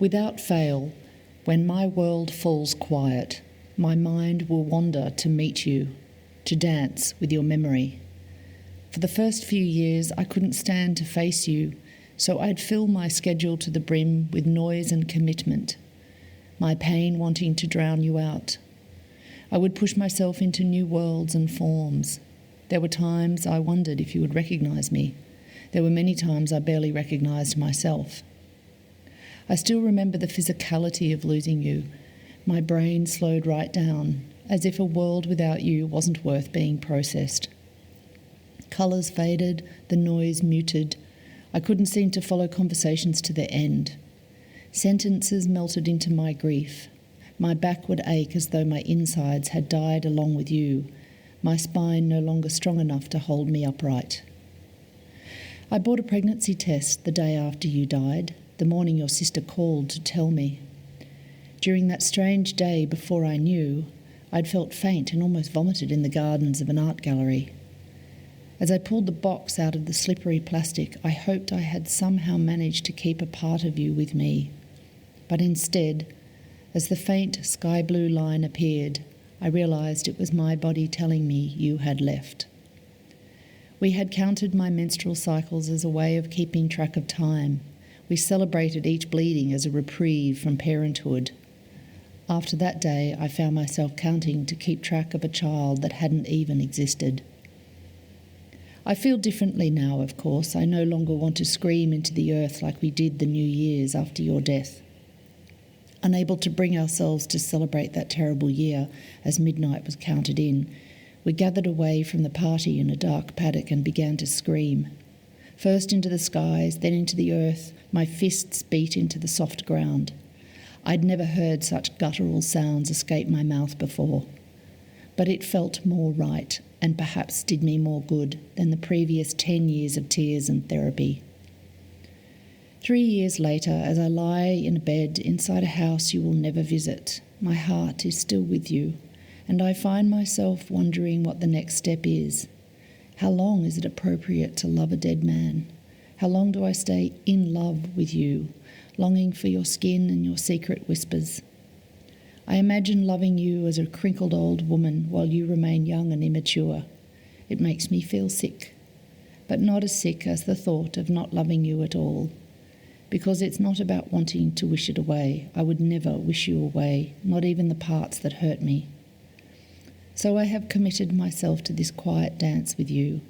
Without fail, when my world falls quiet, my mind will wander to meet you, to dance with your memory. For the first few years, I couldn't stand to face you, so I'd fill my schedule to the brim with noise and commitment, my pain wanting to drown you out. I would push myself into new worlds and forms. There were times I wondered if you would recognise me. There were many times I barely recognised myself. I still remember the physicality of losing you. My brain slowed right down, as if a world without you wasn't worth being processed. Colours faded, the noise muted. I couldn't seem to follow conversations to their end. Sentences melted into my grief. My back would ache as though my insides had died along with you, my spine no longer strong enough to hold me upright. I bought a pregnancy test the day after you died, the morning your sister called to tell me. During that strange day before I knew, I'd felt faint and almost vomited in the gardens of an art gallery. As I pulled the box out of the slippery plastic, I hoped I had somehow managed to keep a part of you with me. But instead, as the faint sky blue line appeared, I realised it was my body telling me you had left. We had counted my menstrual cycles as a way of keeping track of time. We celebrated each bleeding as a reprieve from parenthood. After that day, I found myself counting to keep track of a child that hadn't even existed. I feel differently now, of course. I no longer want to scream into the earth like we did the New Year's after your death. Unable to bring ourselves to celebrate that terrible year as midnight was counted in, we gathered away from the party in a dark paddock and began to scream. First into the skies, then into the earth, my fists beat into the soft ground. I'd never heard such guttural sounds escape my mouth before. But it felt more right, and perhaps did me more good than the previous 10 years of tears and therapy. 3 years later, as I lie in a bed inside a house you will never visit, my heart is still with you, and I find myself wondering what the next step is. How long is it appropriate to love a dead man? How long do I stay in love with you, longing for your skin and your secret whispers? I imagine loving you as a crinkled old woman while you remain young and immature. It makes me feel sick, but not as sick as the thought of not loving you at all. Because it's not about wanting to wish it away. I would never wish you away, not even the parts that hurt me. So I have committed myself to this quiet dance with you,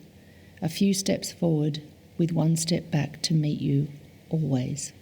a few steps forward with one step back to meet you, always.